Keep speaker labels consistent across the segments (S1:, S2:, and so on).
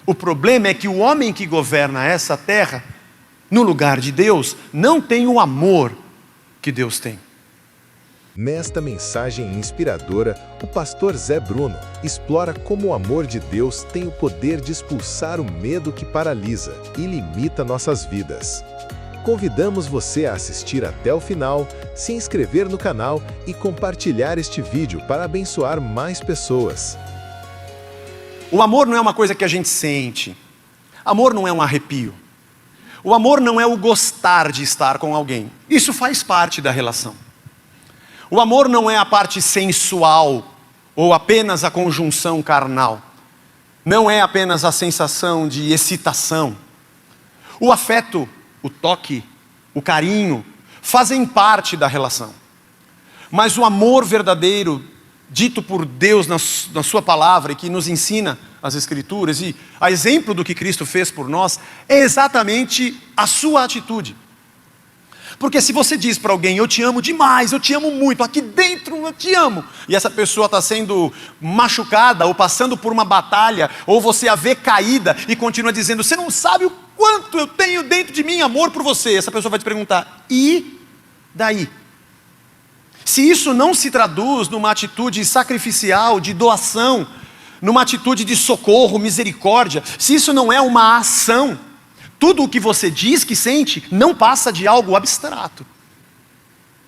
S1: O problema é que o homem que governa essa terra, no lugar de Deus, não tem o amor que Deus tem.
S2: Nesta mensagem inspiradora, o pastor Zé Bruno explora como o amor de Deus tem o poder de expulsar o medo que paralisa e limita nossas vidas. Convidamos você a assistir até o final, se inscrever no canal e compartilhar este vídeo para abençoar mais pessoas.
S1: O amor não é uma coisa que a gente sente. Amor não é um arrepio. O amor não é o gostar de estar com alguém. Isso faz parte da relação. O amor não é a parte sensual ou apenas a conjunção carnal. Não é apenas a sensação de excitação. O afeto, o toque, o carinho fazem parte da relação. Mas o amor verdadeiro, dito por Deus na sua palavra e que nos ensina as Escrituras, e a exemplo do que Cristo fez por nós, é exatamente a sua atitude. Porque se você diz para alguém, eu te amo demais, eu te amo muito, aqui dentro eu te amo, e essa pessoa está sendo machucada, ou passando por uma batalha, ou você a vê caída, e continua dizendo, você não sabe o quanto eu tenho dentro de mim amor por você, essa pessoa vai te perguntar, e daí? Se isso não se traduz numa atitude sacrificial, de doação, numa atitude de socorro, misericórdia, se isso não é uma ação, tudo o que você diz que sente não passa de algo abstrato.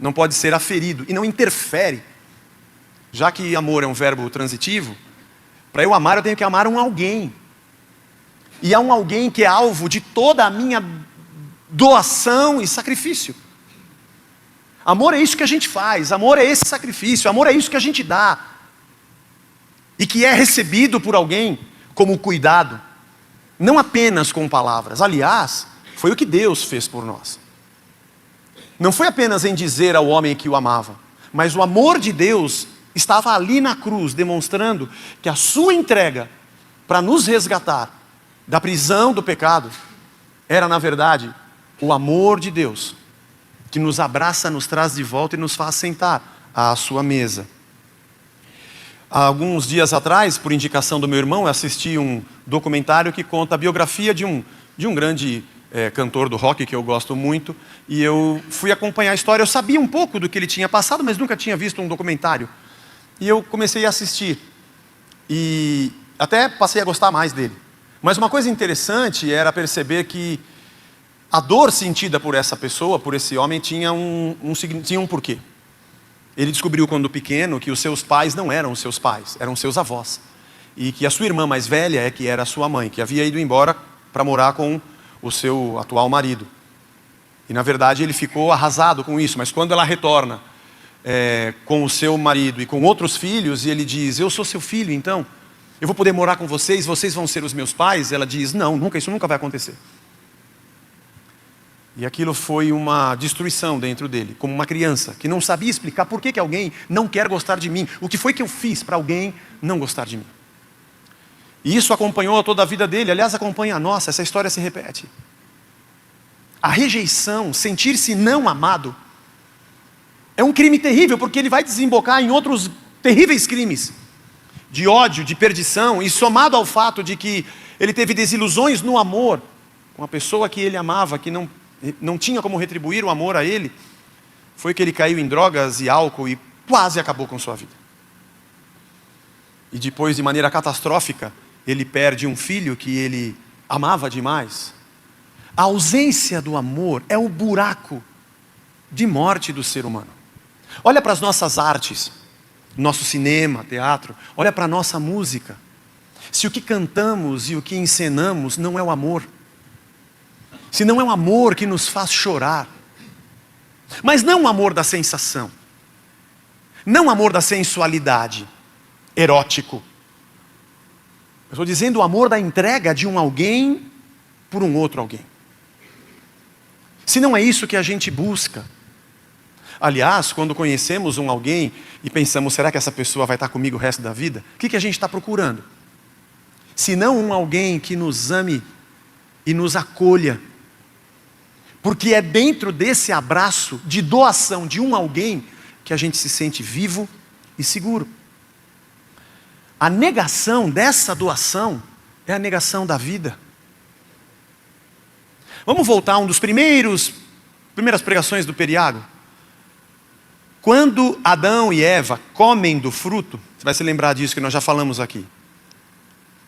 S1: Não pode ser aferido e não interfere. Já que amor é um verbo transitivo, para eu amar eu tenho que amar um alguém. E é um alguém que é alvo de toda a minha doação e sacrifício. Amor é isso que a gente faz, amor é esse sacrifício, amor é isso que a gente dá. E que é recebido por alguém como cuidado. Não apenas com palavras. Aliás, foi o que Deus fez por nós. Não foi apenas em dizer ao homem que o amava, mas o amor de Deus estava ali na cruz, demonstrando que a sua entrega para nos resgatar da prisão do pecado era, na verdade, o amor de Deus, que nos abraça, nos traz de volta e nos faz sentar à sua mesa. Há alguns dias atrás, por indicação do meu irmão, eu assisti um documentário que conta a biografia de um grande cantor do rock que eu gosto muito, e eu fui acompanhar a história. Eu sabia um pouco do que ele tinha passado, mas nunca tinha visto um documentário. E eu comecei a assistir, e até passei a gostar mais dele. Mas uma coisa interessante era perceber que a dor sentida por essa pessoa, por esse homem, tinha um porquê. Ele descobriu quando pequeno que os seus pais não eram os seus pais, eram seus avós. E que a sua irmã mais velha é que era a sua mãe, que havia ido embora para morar com o seu atual marido. E na verdade ele ficou arrasado com isso, mas quando ela retorna com o seu marido e com outros filhos, e ele diz, eu sou seu filho então, eu vou poder morar com vocês, vocês vão ser os meus pais? Ela diz, não, isso nunca vai acontecer. E aquilo foi uma destruição dentro dele, como uma criança que não sabia explicar por que alguém não quer gostar de mim. O que foi que eu fiz para alguém não gostar de mim? E isso acompanhou toda a vida dele, aliás, acompanha a nossa, essa história se repete. A rejeição, sentir-se não amado, é um crime terrível, porque ele vai desembocar em outros terríveis crimes, de ódio, de perdição, e somado ao fato de que ele teve desilusões no amor, com a pessoa que ele amava, que não tinha como retribuir o amor a ele, foi que ele caiu em drogas e álcool e quase acabou com sua vida. E depois, de maneira catastrófica, ele perde um filho que ele amava demais. A ausência do amor é o buraco de morte do ser humano. Olha para as nossas artes, nosso cinema, teatro, olha para a nossa música. Se o que cantamos e o que encenamos não é o amor, se não é um amor que nos faz chorar, mas não o amor da sensação, não o amor da sensualidade, erótico. Eu estou dizendo o amor da entrega de um alguém por um outro alguém. Se não é isso que a gente busca. Aliás, quando conhecemos um alguém e pensamos, será que essa pessoa vai estar comigo o resto da vida? O que a gente está procurando? Se não um alguém que nos ame e nos acolha. Porque é dentro desse abraço de doação de um alguém que a gente se sente vivo e seguro. A negação dessa doação É a negação da vida. Vamos voltar a um dos primeiras pregações do Periago. Quando Adão e Eva comem do fruto, você vai se lembrar disso que nós já falamos aqui.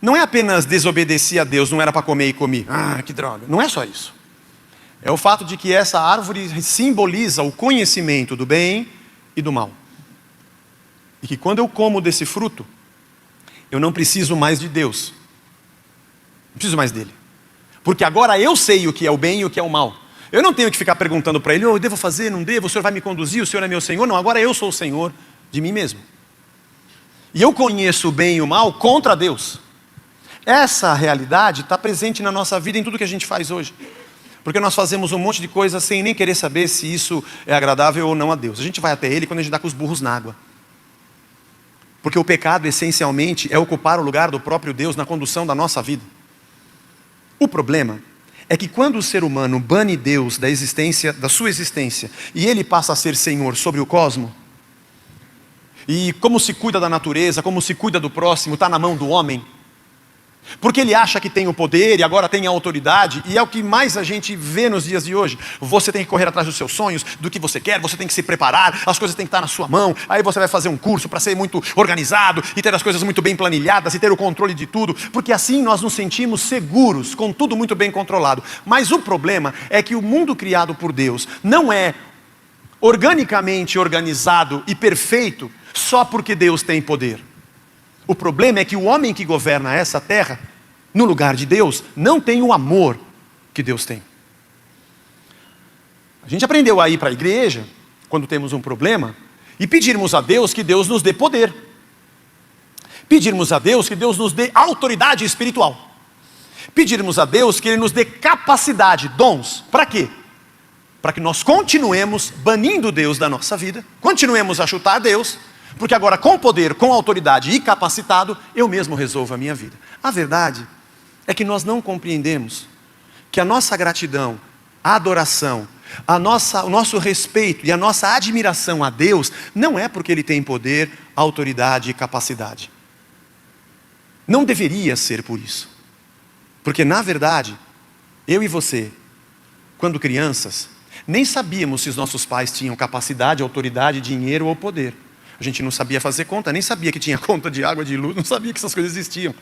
S1: Não é apenas desobedecer a Deus, não era para comer e comi. Ah, que droga. Não é só isso. É o fato de que essa árvore simboliza o conhecimento do bem e do mal. E que quando eu como desse fruto, eu não preciso mais de Deus. Não preciso mais dele. Porque agora eu sei o que é o bem e o que é o mal. Eu não tenho que ficar perguntando para ele, eu devo fazer, não devo, o Senhor vai me conduzir, o Senhor é meu Senhor. Não, agora eu sou o Senhor de mim mesmo. E eu conheço o bem e o mal contra Deus. Essa realidade está presente na nossa vida em tudo que a gente faz hoje. Porque nós fazemos um monte de coisa sem nem querer saber se isso é agradável ou não a Deus. A gente vai até Ele quando a gente está com os burros na água. Porque o pecado, essencialmente, é ocupar o lugar do próprio Deus na condução da nossa vida. O problema é que quando o ser humano bane Deus da existência, da sua existência, e ele passa a ser Senhor sobre o cosmos, e como se cuida da natureza, como se cuida do próximo, está na mão do homem, porque ele acha que tem o poder e agora tem a autoridade, e é o que mais a gente vê nos dias de hoje. Você tem que correr atrás dos seus sonhos, do que você quer, você tem que se preparar, as coisas têm que estar na sua mão, aí você vai fazer um curso para ser muito organizado, e ter as coisas muito bem planilhadas, e ter o controle de tudo, porque assim nós nos sentimos seguros, com tudo muito bem controlado. Mas o problema é que o mundo criado por Deus não é organicamente organizado e perfeito, só porque Deus tem poder. O problema é que o homem que governa essa terra, no lugar de Deus, não tem o amor que Deus tem. A gente aprendeu a ir para a igreja, quando temos um problema, e pedirmos a Deus que Deus nos dê poder. Pedirmos a Deus que Deus nos dê autoridade espiritual. Pedirmos a Deus que Ele nos dê capacidade, dons. Para quê? Para que nós continuemos banindo Deus da nossa vida, continuemos a chutar Deus, porque agora com poder, com autoridade e capacitado, eu mesmo resolvo a minha vida. A verdade é que nós não compreendemos que a nossa gratidão, a adoração, o nosso respeito e a nossa admiração a Deus não é porque Ele tem poder, autoridade e capacidade. Não deveria ser por isso. Porque na verdade, eu e você, quando crianças, nem sabíamos se os nossos pais tinham capacidade, autoridade, dinheiro ou poder. A gente não sabia fazer conta, nem sabia que tinha conta de água, de luz, não sabia que essas coisas existiam.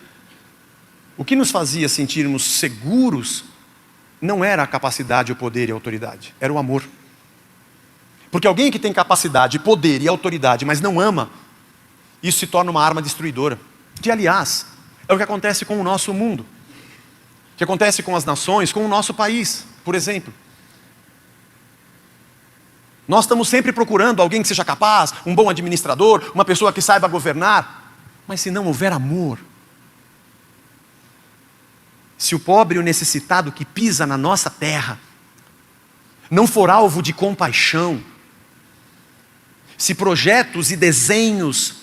S1: O que nos fazia sentirmos seguros não era a capacidade, o poder e a autoridade, era o amor. Porque alguém que tem capacidade, poder e autoridade, mas não ama, isso se torna uma arma destruidora. Que, aliás, é o que acontece com o nosso mundo. O que acontece com as nações, com o nosso país, por exemplo. Nós estamos sempre procurando alguém que seja capaz, um bom administrador, uma pessoa que saiba governar. Mas se não houver amor, se o pobre e o necessitado que pisa na nossa terra não for alvo de compaixão, se projetos e desenhos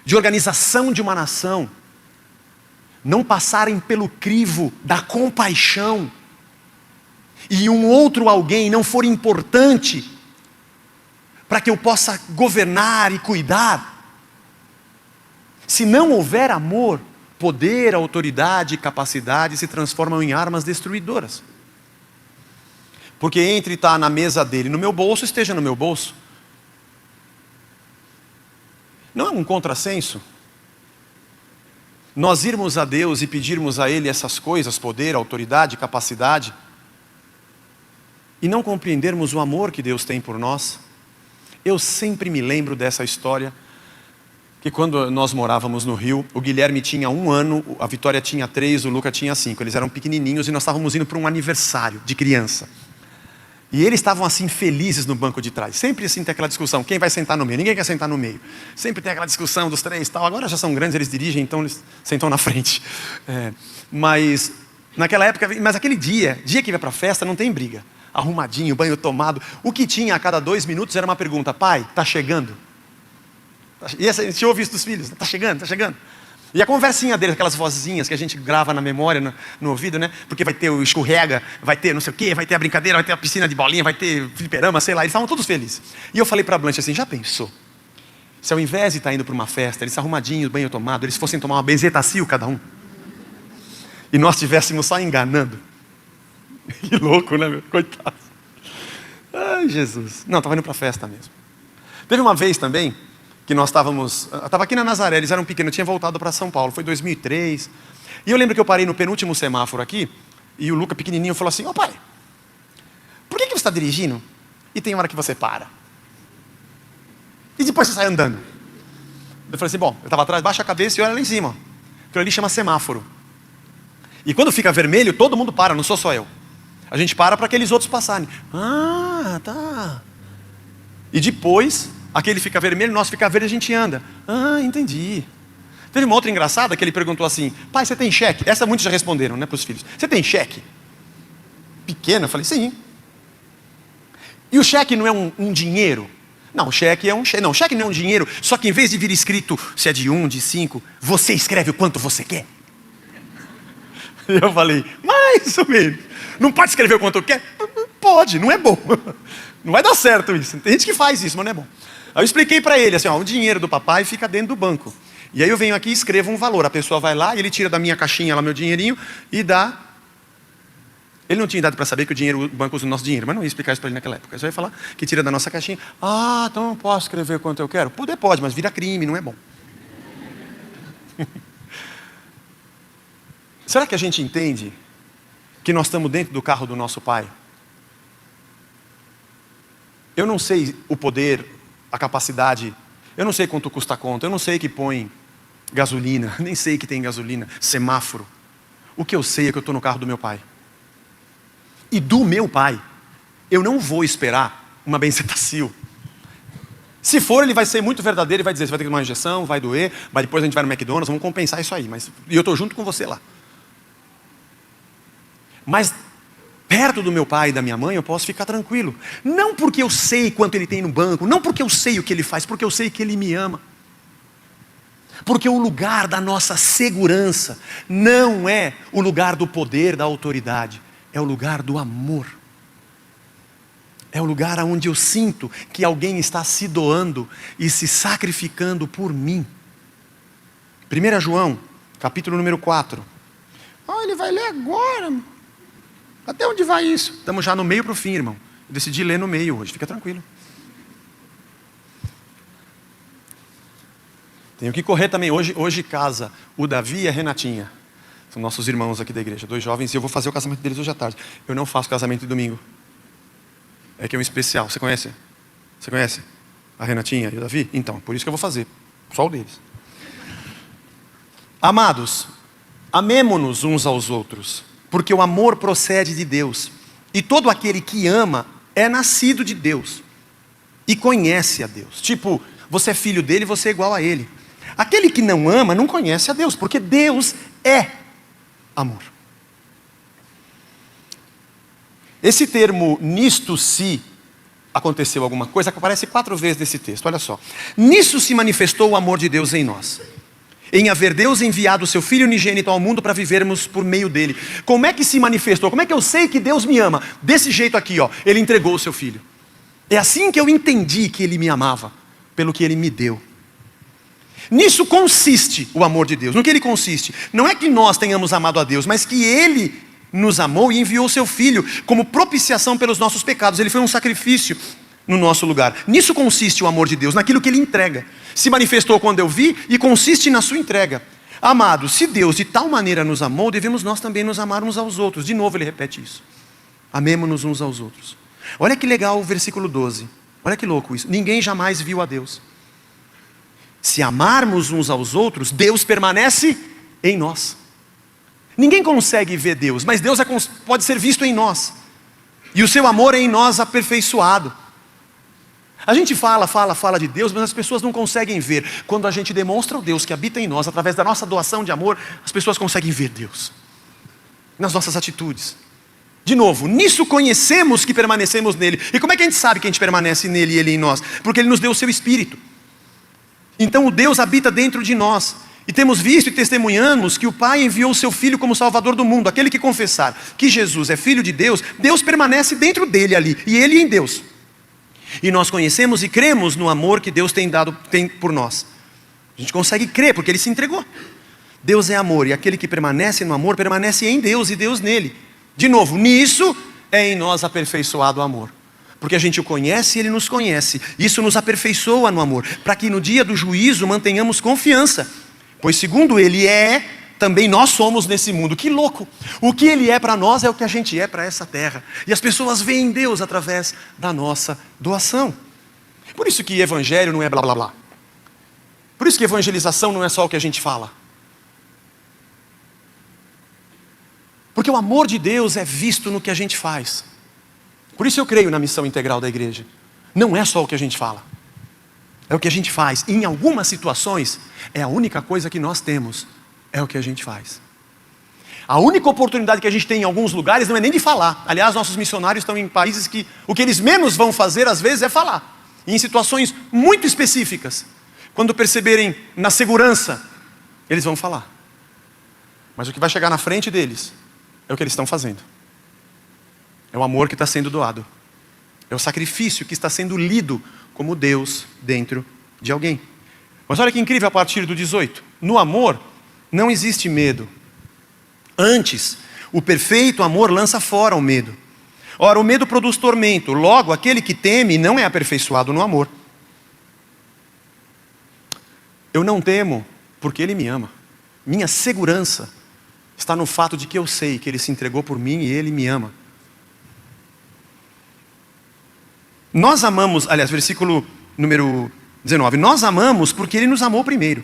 S1: de organização de uma nação não passarem pelo crivo da compaixão, e um outro alguém não for importante para que eu possa governar e cuidar, se não houver amor, poder, autoridade e capacidade se transformam em armas destruidoras. Porque entre estar na mesa dele no meu bolso, esteja no meu bolso. Não é um contrassenso nós irmos a Deus e pedirmos a Ele essas coisas, poder, autoridade, capacidade, e não compreendermos o amor que Deus tem por nós? Eu sempre me lembro dessa história, que quando nós morávamos no Rio, o Guilherme tinha 1 ano, a Vitória tinha 3, o Luca tinha 5, eles eram pequenininhos e nós estávamos indo para um aniversário de criança. E eles estavam assim felizes no banco de trás. Sempre assim tem aquela discussão, quem vai sentar no meio? Ninguém quer sentar no meio. Sempre tem aquela discussão dos 3 e tal. Agora já são grandes, eles dirigem, então eles sentam na frente. Mas naquela época, mas aquele dia que vai para a festa, não tem briga. Arrumadinho, banho tomado. O que tinha a cada 2 minutos era uma pergunta: pai, está chegando? E essa, a gente ouve isso dos filhos, está chegando, está chegando. E a conversinha deles, aquelas vozinhas que a gente grava na memória, no ouvido, né? Porque vai ter o escorrega, vai ter não sei o quê, vai ter a brincadeira, vai ter a piscina de bolinha, vai ter fliperama, sei lá. Eles estavam todos felizes. E eu falei para a Blanche assim: já pensou? Se ao invés de estar indo para uma festa, eles arrumadinhos, banho tomado, eles fossem tomar uma benzetacil cada um? e nós estivéssemos só enganando. Que louco, né, meu? Coitado. Ai, Jesus. Não, estava indo para a festa mesmo. Teve uma vez também que nós estava aqui na Nazaré, eles eram pequenos, eu tinha voltado para São Paulo, foi 2003. E eu lembro que eu parei no penúltimo semáforo aqui, e o Luca pequenininho falou assim: ô pai, por que você está dirigindo e tem hora que você para? E depois você sai andando. Eu falei assim, bom, eu estava atrás, baixa a cabeça e olha lá em cima. Aquilo ali chama semáforo. E quando fica vermelho, todo mundo para, não sou só eu. A gente para aqueles outros passarem. Ah, tá. E depois, aquele fica vermelho, nosso fica verde, a gente anda. Ah, entendi. Teve uma outra engraçada que ele perguntou assim: pai, você tem cheque? Essa muitos já responderam, né, para os filhos. Você tem cheque? Pequeno, eu falei, sim. E o cheque não é um dinheiro? Não, o cheque é um cheque. Não, o cheque não é um dinheiro, só que em vez de vir escrito se é de 1, de 5, você escreve o quanto você quer. E eu falei, mais ou menos. Não pode escrever o quanto quer? Pode, não é bom. Não vai dar certo isso. Tem gente que faz isso, mas não é bom. Aí eu expliquei para ele assim, ó, o dinheiro do papai fica dentro do banco. E aí eu venho aqui e escrevo um valor. A pessoa vai lá e ele tira da minha caixinha lá meu dinheirinho e dá. Ele não tinha idade para saber que o banco usa o nosso dinheiro, mas não ia explicar isso para ele naquela época. Eu só ia falar que tira da nossa caixinha. Ah, então não posso escrever quanto eu quero? Poder pode, mas vira crime, não é bom. Será que a gente entende que nós estamos dentro do carro do nosso pai? Eu não sei o poder, a capacidade, eu não sei quanto custa a conta, eu não sei que põe gasolina, nem sei que tem gasolina, semáforo. O que eu sei é que eu estou no carro do meu pai. E do meu pai, eu não vou esperar uma benzetacil. Se for, ele vai ser muito verdadeiro e vai dizer, você vai ter que tomar uma injeção, vai doer, mas depois a gente vai no McDonald's, vamos compensar isso aí. E eu estou junto com você lá. Mas perto do meu pai e da minha mãe eu posso ficar tranquilo. Não porque eu sei quanto ele tem no banco, não porque eu sei o que ele faz, porque eu sei que ele me ama. Porque o lugar da nossa segurança não é o lugar do poder, da autoridade, é o lugar do amor. É o lugar onde eu sinto que alguém está se doando e se sacrificando por mim. 1 João, capítulo número 4. Ele vai ler agora. Até onde vai isso? Estamos já no meio para o fim, irmão. Eu decidi ler no meio hoje, fica tranquilo. Tenho que correr também. Hoje casa o Davi e a Renatinha. São nossos irmãos aqui da igreja, 2 jovens, e eu vou fazer o casamento deles hoje à tarde. Eu não faço casamento de domingo. É que é um especial. Você conhece? Você conhece a Renatinha e o Davi? Então, por isso que eu vou fazer. Só o deles. Amados, amemo-nos uns aos outros, porque o amor procede de Deus. E todo aquele que ama é nascido de Deus e conhece a Deus. Tipo, você é filho dele, você é igual a ele. Aquele que não ama não conhece a Deus, porque Deus é amor. Esse termo, nisto se aconteceu alguma coisa, aparece 4 vezes nesse texto, olha só. Nisso se manifestou o amor de Deus em nós, em haver Deus enviado o seu Filho unigênito ao mundo para vivermos por meio dele. Como é que se manifestou? Como é que eu sei que Deus me ama? Desse jeito aqui, ó, ele entregou o seu Filho. É assim que eu entendi que ele me amava, pelo que ele me deu. Nisso consiste o amor de Deus. No que ele consiste? Não é que nós tenhamos amado a Deus, mas que ele nos amou e enviou o seu Filho como propiciação pelos nossos pecados. Ele foi um sacrifício no nosso lugar. Nisso consiste o amor de Deus, naquilo que ele entrega. Se manifestou quando eu vi e consiste na sua entrega. Amados, se Deus de tal maneira nos amou, devemos nós também nos amar uns aos outros. De novo ele repete isso. Amemo-nos uns aos outros. Olha que legal o versículo 12. Olha que louco isso. Ninguém jamais viu a Deus. Se amarmos uns aos outros, Deus permanece em nós. Ninguém consegue ver Deus, mas Deus pode ser visto em nós. E o seu amor é em nós aperfeiçoado. A gente fala de Deus, mas as pessoas não conseguem ver. Quando a gente demonstra o Deus que habita em nós, através da nossa doação de amor, as pessoas conseguem ver Deus. Nas nossas atitudes. De novo, nisso conhecemos que permanecemos nele. E como é que a gente sabe que a gente permanece nele e ele em nós? Porque ele nos deu o seu Espírito. Então o Deus habita dentro de nós. E temos visto e testemunhamos que o Pai enviou o seu Filho como Salvador do mundo. Aquele que confessar que Jesus é Filho de Deus, Deus permanece dentro dele ali, e ele em Deus. E nós conhecemos e cremos no amor que Deus tem por nós. A gente consegue crer porque ele se entregou. Deus é amor, e aquele que permanece no amor, permanece em Deus e Deus nele. De novo, nisso é em nós aperfeiçoado o amor. Porque a gente o conhece e ele nos conhece. Isso nos aperfeiçoa no amor, para que no dia do juízo mantenhamos confiança. Pois segundo ele é, também nós somos nesse mundo. Que louco! O que ele é para nós é o que a gente é para essa terra. E as pessoas veem Deus através da nossa doação. Por isso que evangelho não é blá blá blá. Por isso que evangelização não é só o que a gente fala. Porque o amor de Deus é visto no que a gente faz. Por isso eu creio na missão integral da igreja. Não é só o que a gente fala. É o que a gente faz. E em algumas situações, é a única coisa que nós temos. É o que a gente faz. A única oportunidade que a gente tem em alguns lugares não é nem de falar. Aliás, nossos missionários estão em países que o que eles menos vão fazer às vezes é falar. E em situações muito específicas. Quando perceberem na segurança, eles vão falar. Mas o que vai chegar na frente deles é o que eles estão fazendo. É o amor que está sendo doado. É o sacrifício que está sendo lido como Deus dentro de alguém. Mas olha que incrível a partir do 18. No amor não existe medo. Antes, o perfeito amor lança fora o medo. Ora, o medo produz tormento. Logo, aquele que teme não é aperfeiçoado no amor. Eu não temo porque ele me ama. Minha segurança está no fato de que eu sei que ele se entregou por mim e ele me ama. Nós amamos, aliás, versículo número 19. Nós amamos porque ele nos amou primeiro.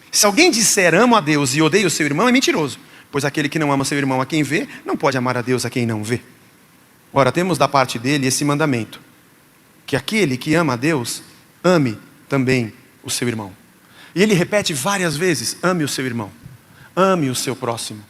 S1: Se alguém disser amo a Deus e odeia o seu irmão, é mentiroso. Pois aquele que não ama seu irmão a quem vê, não pode amar a Deus a quem não vê. Ora, temos da parte dele esse mandamento. Que aquele que ama a Deus, ame também o seu irmão. E ele repete várias vezes, ame o seu irmão. Ame o seu próximo.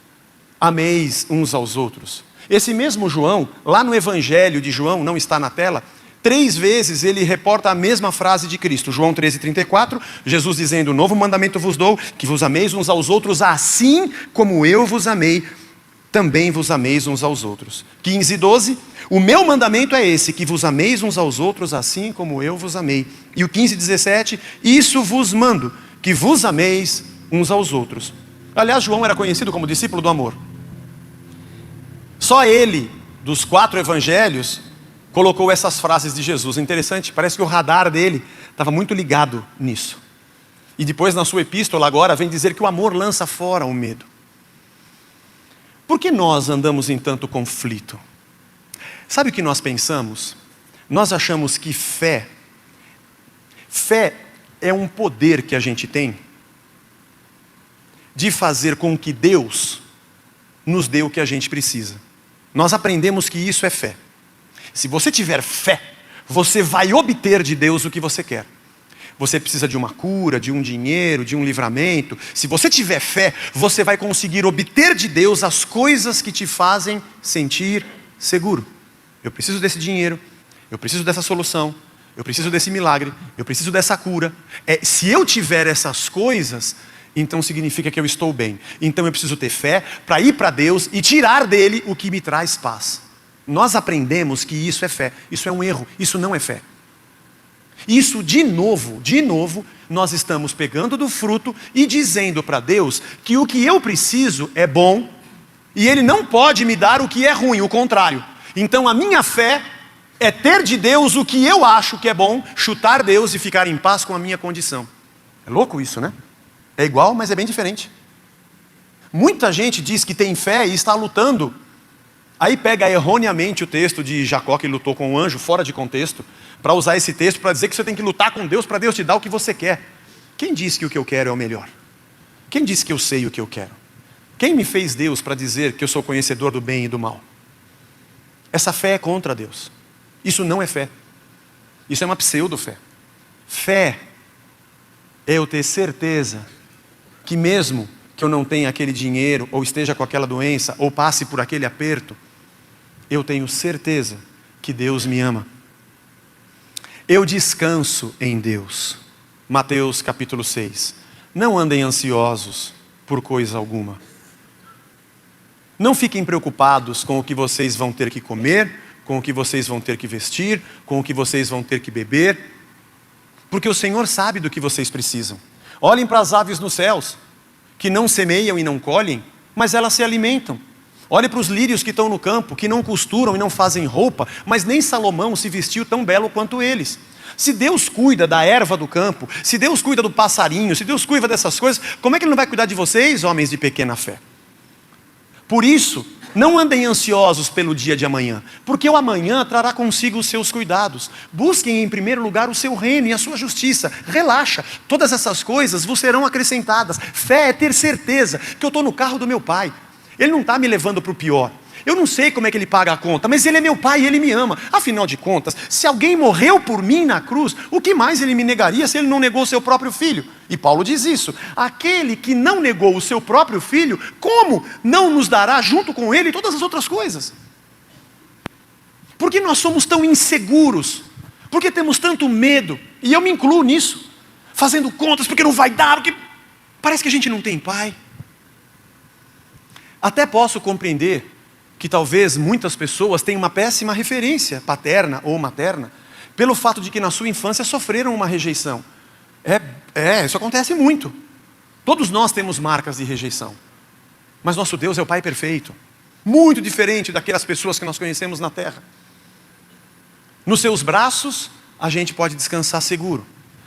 S1: Ameis uns aos outros. Esse mesmo João, lá no Evangelho de João, não está na tela, 3 vezes ele reporta a mesma frase de Cristo. João 13:34, Jesus dizendo, novo mandamento vos dou, que vos ameis uns aos outros, assim como eu vos amei, também vos ameis uns aos outros. 15:12, o meu mandamento é esse, que vos ameis uns aos outros, assim como eu vos amei. E o 15:17, isso vos mando, que vos ameis uns aos outros. Aliás, João era conhecido como discípulo do amor. Só ele, dos 4 evangelhos, colocou essas frases de Jesus. Interessante, parece que o radar dele estava muito ligado nisso. E depois na sua epístola agora vem dizer que o amor lança fora o medo. Por que nós andamos em tanto conflito? Sabe o que nós pensamos? Nós achamos que fé é um poder que a gente tem de fazer com que Deus nos dê o que a gente precisa. Nós aprendemos que isso é fé. Se você tiver fé, você vai obter de Deus o que você quer. Você precisa de uma cura, de um dinheiro, de um livramento. Se você tiver fé, você vai conseguir obter de Deus as coisas que te fazem sentir seguro. Eu preciso desse dinheiro, eu preciso dessa solução, eu preciso desse milagre, eu preciso dessa cura. Se eu tiver essas coisas, então significa que eu estou bem. Então eu preciso ter fé para ir para Deus e tirar dele o que me traz paz. Nós aprendemos que isso é fé. Isso é um erro, isso não é fé. Isso de novo, nós estamos pegando do fruto e dizendo para Deus que o que eu preciso é bom e Ele não pode me dar o que é ruim, o contrário. Então a minha fé é ter de Deus o que eu acho que é bom, chutar Deus e ficar em paz com a minha condição. É louco isso, né? É igual, mas é bem diferente. Muita gente diz que tem fé e está lutando. Aí pega erroneamente o texto de Jacó que lutou com o anjo, fora de contexto, para usar esse texto para dizer que você tem que lutar com Deus para Deus te dar o que você quer. Quem disse que o que eu quero é o melhor? Quem disse que eu sei o que eu quero? Quem me fez Deus para dizer que eu sou conhecedor do bem e do mal? Essa fé é contra Deus. Isso não é fé. Isso é uma pseudo-fé. Fé é eu ter certeza que mesmo que eu não tenha aquele dinheiro, ou esteja com aquela doença, ou passe por aquele aperto, eu tenho certeza que Deus me ama. Eu descanso em Deus. Mateus capítulo 6. Não andem ansiosos por coisa alguma. Não fiquem preocupados com o que vocês vão ter que comer, com o que vocês vão ter que vestir, com o que vocês vão ter que beber, porque o Senhor sabe do que vocês precisam. Olhem para as aves nos céus, que não semeiam e não colhem, mas elas se alimentam. Olhe para os lírios que estão no campo, que não costuram e não fazem roupa, mas nem Salomão se vestiu tão belo quanto eles. Se Deus cuida da erva do campo, se Deus cuida do passarinho, se Deus cuida dessas coisas, como é que Ele não vai cuidar de vocês, homens de pequena fé? Por isso, não andem ansiosos pelo dia de amanhã, porque o amanhã trará consigo os seus cuidados. Busquem em primeiro lugar o seu reino e a sua justiça. Relaxa, todas essas coisas vos serão acrescentadas. Fé é ter certeza que eu estou no carro do meu pai. Ele não está me levando para o pior. Eu não sei como é que Ele paga a conta, mas Ele é meu pai e Ele me ama. Afinal de contas, se alguém morreu por mim na cruz, o que mais Ele me negaria se Ele não negou o seu próprio filho? E Paulo diz isso: aquele que não negou o seu próprio filho, como não nos dará junto com Ele todas as outras coisas? Por que nós somos tão inseguros? Por que temos tanto medo? E eu me incluo nisso, fazendo contas porque não vai dar, porque parece que a gente não tem pai. Até posso compreender que talvez muitas pessoas tenham uma péssima referência, paterna ou materna, pelo fato de que na sua infância sofreram uma rejeição. Isso acontece muito. Todos nós temos marcas de rejeição. Mas nosso Deus é o Pai perfeito, muito diferente daquelas pessoas que nós conhecemos na terra. Nos seus braços, a gente pode descansar seguro.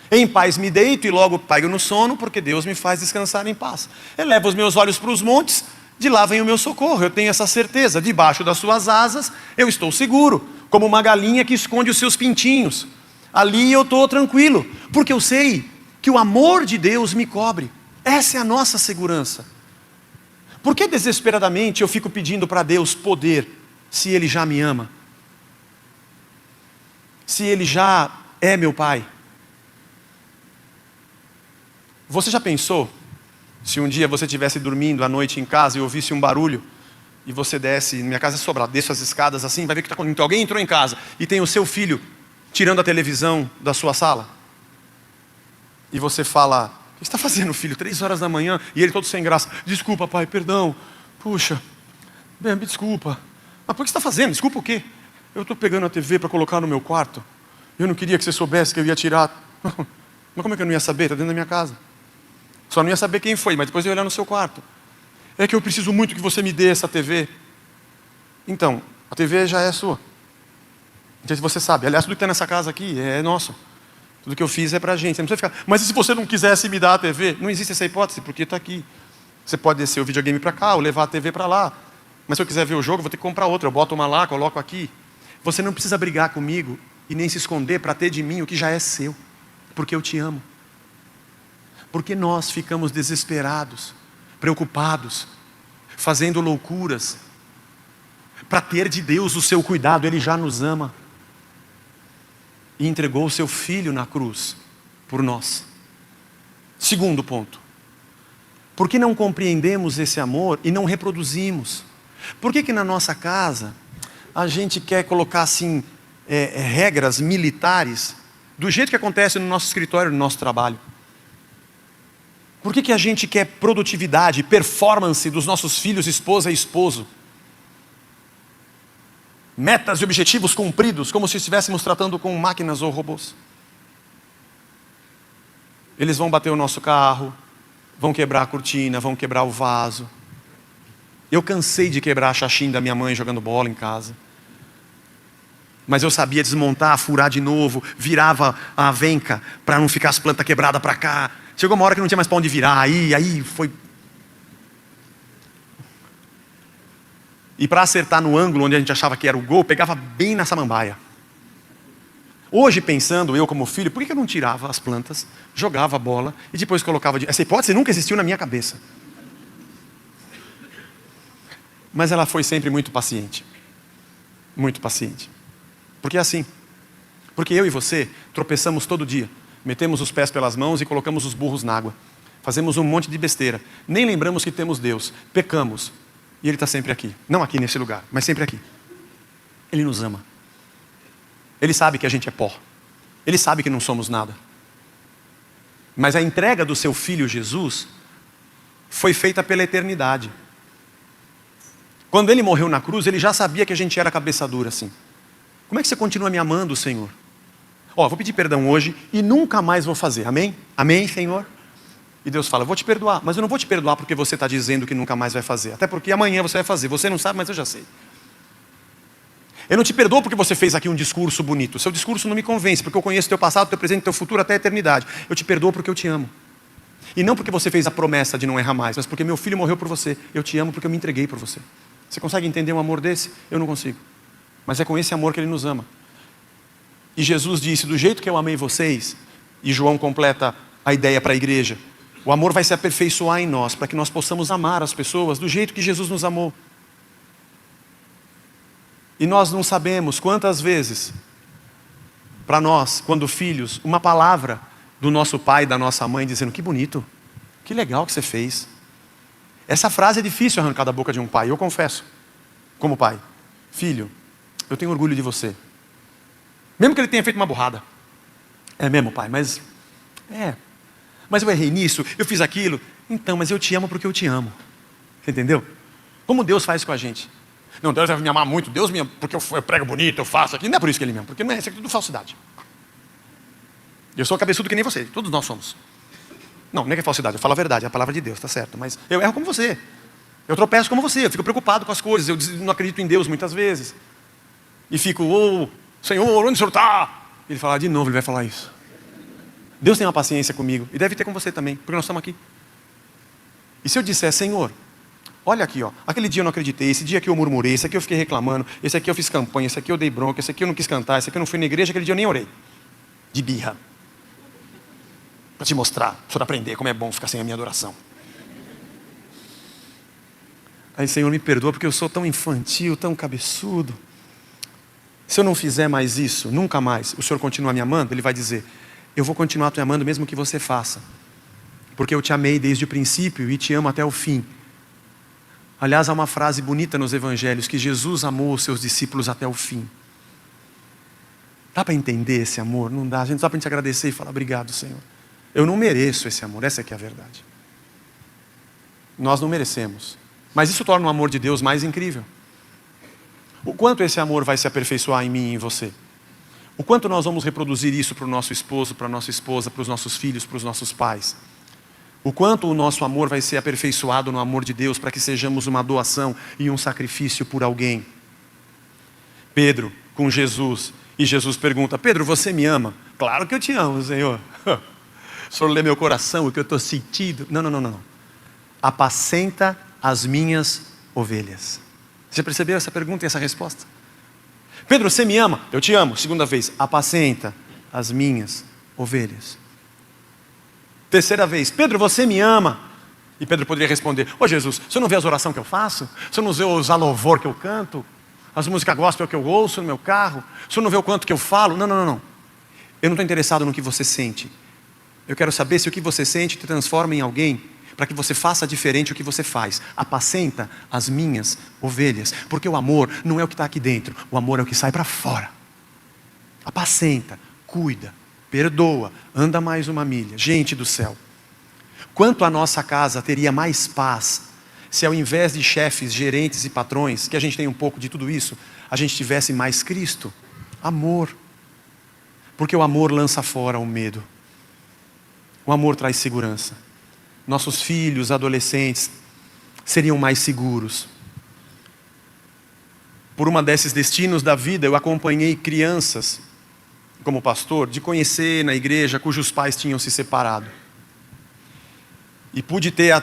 S1: Em paz me deito e logo pego no sono, porque Deus me faz descansar em paz. Elevo os meus olhos para os montes, de lá vem o meu socorro. Eu tenho essa certeza, debaixo das suas asas eu estou seguro, como uma galinha que esconde os seus pintinhos. Ali eu estou tranquilo, porque eu sei que o amor de Deus me cobre. Essa é a nossa segurança. Por que desesperadamente eu fico pedindo para Deus poder, se Ele já me ama? Se Ele já é meu Pai? Você já pensou, se um dia você estivesse dormindo à noite em casa e ouvisse um barulho, e você desce, minha casa é sobrada, desce as escadas assim, vai ver que alguém entrou em casa, e tem o seu filho tirando a televisão da sua sala, e você fala: o que você está fazendo, filho? 3 horas da manhã, e ele todo sem graça: desculpa, pai, perdão, puxa, bem, me desculpa. Mas por que você está fazendo? Desculpa o quê? Eu estou pegando a TV para colocar no meu quarto, eu não queria que você soubesse que eu ia tirar. Mas como é que eu não ia saber? Está dentro da minha casa. Só não ia saber quem foi, mas depois eu ia olhar no seu quarto. É que eu preciso muito que você me dê essa TV. Então, a TV já é sua. Não sei se você sabe. Aliás, tudo que está nessa casa aqui é nosso. Tudo que eu fiz é para a gente. Você não precisa ficar: mas e se você não quisesse me dar a TV? Não existe essa hipótese, porque está aqui. Você pode descer o videogame para cá ou levar a TV para lá. Mas se eu quiser ver o jogo, vou ter que comprar outra. Eu boto uma lá, coloco aqui. Você não precisa brigar comigo e nem se esconder para ter de mim o que já é seu. Porque eu te amo. Porque nós ficamos desesperados, preocupados, fazendo loucuras, para ter de Deus o seu cuidado. Ele já nos ama e entregou o seu Filho na cruz por nós. Segundo ponto: por que não compreendemos esse amor e não reproduzimos? Por que na nossa casa a gente quer colocar assim regras militares, do jeito que acontece no nosso escritório, no nosso trabalho? Por que a gente quer produtividade, performance dos nossos filhos, esposa e esposo? Metas e objetivos cumpridos, como se estivéssemos tratando com máquinas ou robôs. Eles vão bater o nosso carro, vão quebrar a cortina, vão quebrar o vaso. Eu cansei de quebrar a xaxim da minha mãe jogando bola em casa. Mas eu sabia desmontar, furar de novo, virava a venca para não ficar as plantas quebradas para cá. Chegou uma hora que não tinha mais para onde virar, aí foi. E para acertar no ângulo onde a gente achava que era o gol, pegava bem na samambaia. Hoje, pensando, eu como filho, por que eu não tirava as plantas, jogava a bola e depois colocava... Essa hipótese nunca existiu na minha cabeça. Mas ela foi sempre muito paciente. Muito paciente. Porque é assim. Porque eu e você tropeçamos todo dia. Metemos os pés pelas mãos e colocamos os burros na água. Fazemos um monte de besteira. Nem lembramos que temos Deus. Pecamos. E Ele está sempre aqui. Não aqui nesse lugar, mas sempre aqui. Ele nos ama. Ele sabe que a gente é pó. Ele sabe que não somos nada. Mas a entrega do seu Filho Jesus foi feita pela eternidade. Quando Ele morreu na cruz, Ele já sabia que a gente era cabeça dura assim. Como é que você continua me amando, Senhor? Vou pedir perdão hoje e nunca mais vou fazer. Amém? Amém, Senhor? E Deus fala, eu vou te perdoar, mas eu não vou te perdoar porque você está dizendo que nunca mais vai fazer. Até porque amanhã você vai fazer. Você não sabe, mas eu já sei. Eu não te perdoo porque você fez aqui um discurso bonito. O seu discurso não me convence, porque eu conheço teu passado, teu presente, teu futuro até a eternidade. Eu te perdoo porque eu te amo. E não porque você fez a promessa de não errar mais, mas porque meu filho morreu por você. Eu te amo porque eu me entreguei por você. Você consegue entender um amor desse? Eu não consigo. Mas é com esse amor que Ele nos ama. E Jesus disse, do jeito que eu amei vocês, e João completa a ideia para a igreja, o amor vai se aperfeiçoar em nós, para que nós possamos amar as pessoas do jeito que Jesus nos amou. E nós não sabemos quantas vezes, para nós, quando filhos, uma palavra do nosso pai, da nossa mãe, dizendo, que bonito, que legal que você fez. Essa frase é difícil arrancar da boca de um pai, eu confesso, como pai. Filho, eu tenho orgulho de você. Mesmo que ele tenha feito uma burrada. É mesmo, pai, mas eu errei nisso, eu fiz aquilo. Então, mas eu te amo porque eu te amo. Você entendeu? Como Deus faz com a gente. Não, Deus deve me amar muito, Deus me ama porque eu prego bonito, eu faço aqui. Não é por isso que Ele me ama, porque não é, isso aqui é tudo falsidade. Eu sou cabeçudo que nem você, todos nós somos. Não é que é falsidade, eu falo a verdade, é a palavra de Deus, tá certo. Mas eu erro como você, eu tropeço como você, eu fico preocupado com as coisas, eu não acredito em Deus muitas vezes. E fico, Senhor, onde o Senhor está? Ele fala de novo, ele vai falar isso. Deus tem uma paciência comigo, e deve ter com você também, porque nós estamos aqui. E se eu disser, Senhor, olha aqui, aquele dia eu não acreditei, esse dia que eu murmurei, esse aqui eu fiquei reclamando, esse aqui eu fiz campanha, esse aqui eu dei bronca, esse aqui eu não quis cantar, esse aqui eu não fui na igreja, aquele dia eu nem orei. De birra. Para te mostrar, para o senhor aprender como é bom ficar sem a minha adoração. Aí, Senhor, me perdoa porque eu sou tão infantil, tão cabeçudo. Se eu não fizer mais isso, nunca mais, o Senhor continua me amando? Ele vai dizer, eu vou continuar te amando mesmo que você faça. Porque eu te amei desde o princípio e te amo até o fim. Aliás, há uma frase bonita nos evangelhos, que Jesus amou os seus discípulos até o fim. Dá para entender esse amor? Não dá. A gente dá para a gente agradecer e falar, obrigado, Senhor. Eu não mereço esse amor, essa é que é a verdade. Nós não merecemos. Mas isso torna o amor de Deus mais incrível. O quanto esse amor vai se aperfeiçoar em mim e em você? O quanto nós vamos reproduzir isso para o nosso esposo, para a nossa esposa, para os nossos filhos, para os nossos pais? O quanto o nosso amor vai ser aperfeiçoado no amor de Deus para que sejamos uma doação e um sacrifício por alguém? Pedro com Jesus, e Jesus pergunta, Pedro, você me ama? Claro que eu te amo, Senhor. O Senhor lê meu coração, o que eu estou sentindo. Não. Apacenta as minhas ovelhas. Você percebeu essa pergunta e essa resposta? Pedro, você me ama? Eu te amo. Segunda vez, apacenta as minhas ovelhas. Terceira vez, Pedro, você me ama? E Pedro poderia responder, Jesus, você não vê as orações que eu faço? Você não vê os louvor que eu canto? As músicas gospel que eu ouço no meu carro? Você não vê o quanto que eu falo? Não. Eu não estou interessado no que você sente. Eu quero saber se o que você sente te transforma em alguém, para que você faça diferente o que você faz. Apacenta as minhas ovelhas. Porque o amor não é o que está aqui dentro, o amor é o que sai para fora. Apacenta, cuida, perdoa, anda mais uma milha. Gente do céu, quanto a nossa casa teria mais paz, se ao invés de chefes, gerentes e patrões, que a gente tem um pouco de tudo isso, a gente tivesse mais Cristo, amor. Porque o amor lança fora o medo. O amor traz segurança. Nossos filhos, adolescentes, seriam mais seguros. Por uma desses destinos da vida, eu acompanhei crianças, como pastor, de conhecer na igreja cujos pais tinham se separado. E pude ter a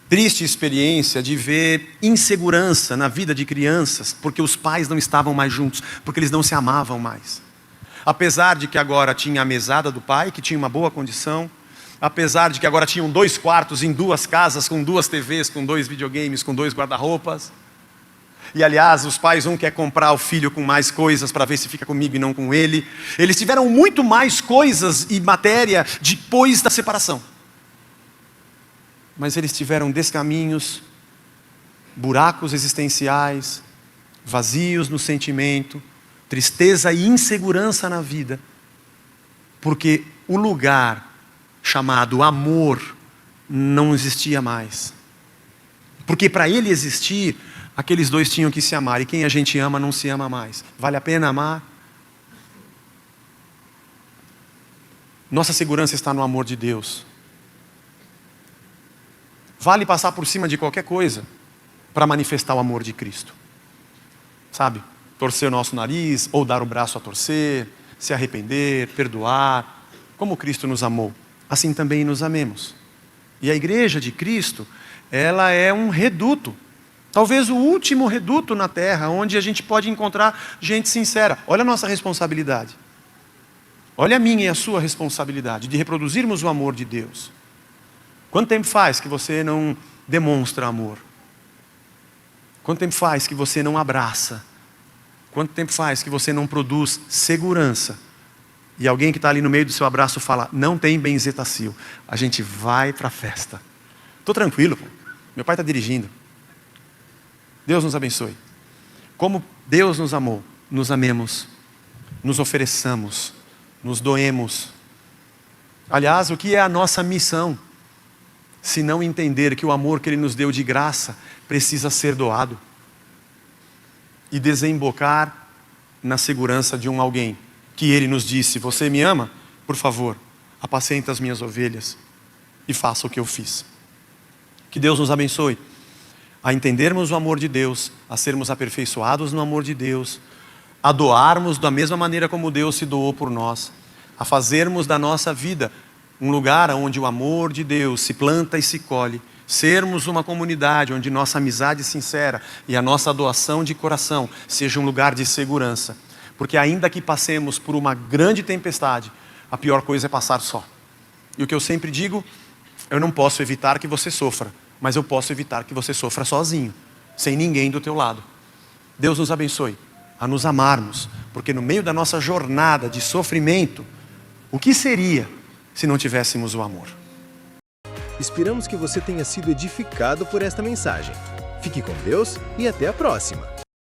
S1: triste experiência de ver insegurança na vida de crianças, porque os pais não estavam mais juntos, porque eles não se amavam mais. Apesar de que agora tinha a mesada do pai, que tinha uma boa condição, apesar de que agora tinham 2 quartos em 2 casas, com 2 TVs, com 2 videogames, com 2 guarda-roupas. E aliás, os pais, um quer comprar o filho com mais coisas para ver se fica comigo e não com ele. Eles tiveram muito mais coisas e matéria depois da separação. Mas eles tiveram descaminhos, buracos existenciais, vazios no sentimento, tristeza e insegurança na vida. Porque o lugar chamado amor não existia mais. Porque para ele existir, aqueles 2 tinham que se amar. E quem a gente ama não se ama mais. Vale a pena amar? Nossa segurança está no amor de Deus. vale passar por cima de qualquer coisa para manifestar o amor de Cristo. Sabe? Torcer o nosso nariz, ou dar o braço a torcer, se arrepender, perdoar. Como Cristo nos amou, assim também nos amemos. E a igreja de Cristo, ela é um reduto. Talvez o último reduto na terra, onde a gente pode encontrar gente sincera. Olha a nossa responsabilidade. Olha a minha e a sua responsabilidade de reproduzirmos o amor de Deus. Quanto tempo faz que você não demonstra amor? Quanto tempo faz que você não abraça? Quanto tempo faz que você não produz segurança? E alguém que está ali no meio do seu abraço fala, não tem benzetacil. A gente vai para a festa. Estou tranquilo, pô. Meu pai está dirigindo. Deus nos abençoe. Como Deus nos amou, nos amemos, nos ofereçamos, nos doemos. Aliás, o que é a nossa missão? Se não entender que o amor que Ele nos deu de graça precisa ser doado e desembocar na segurança de um alguém que Ele nos disse, você me ama? Por favor, apacenta as minhas ovelhas e faça o que eu fiz. Que Deus nos abençoe a entendermos o amor de Deus, a sermos aperfeiçoados no amor de Deus, a doarmos da mesma maneira como Deus se doou por nós, a fazermos da nossa vida um lugar onde o amor de Deus se planta e se colhe, sermos uma comunidade onde nossa amizade sincera e a nossa doação de coração seja um lugar de segurança. Porque ainda que passemos por uma grande tempestade, a pior coisa é passar só. E o que eu sempre digo, eu não posso evitar que você sofra, mas eu posso evitar que você sofra sozinho, sem ninguém do teu lado. Deus nos abençoe a nos amarmos, porque no meio da nossa jornada de sofrimento, o que seria se não tivéssemos o amor?
S2: Esperamos que você tenha sido edificado por esta mensagem. Fique com Deus e até a próxima!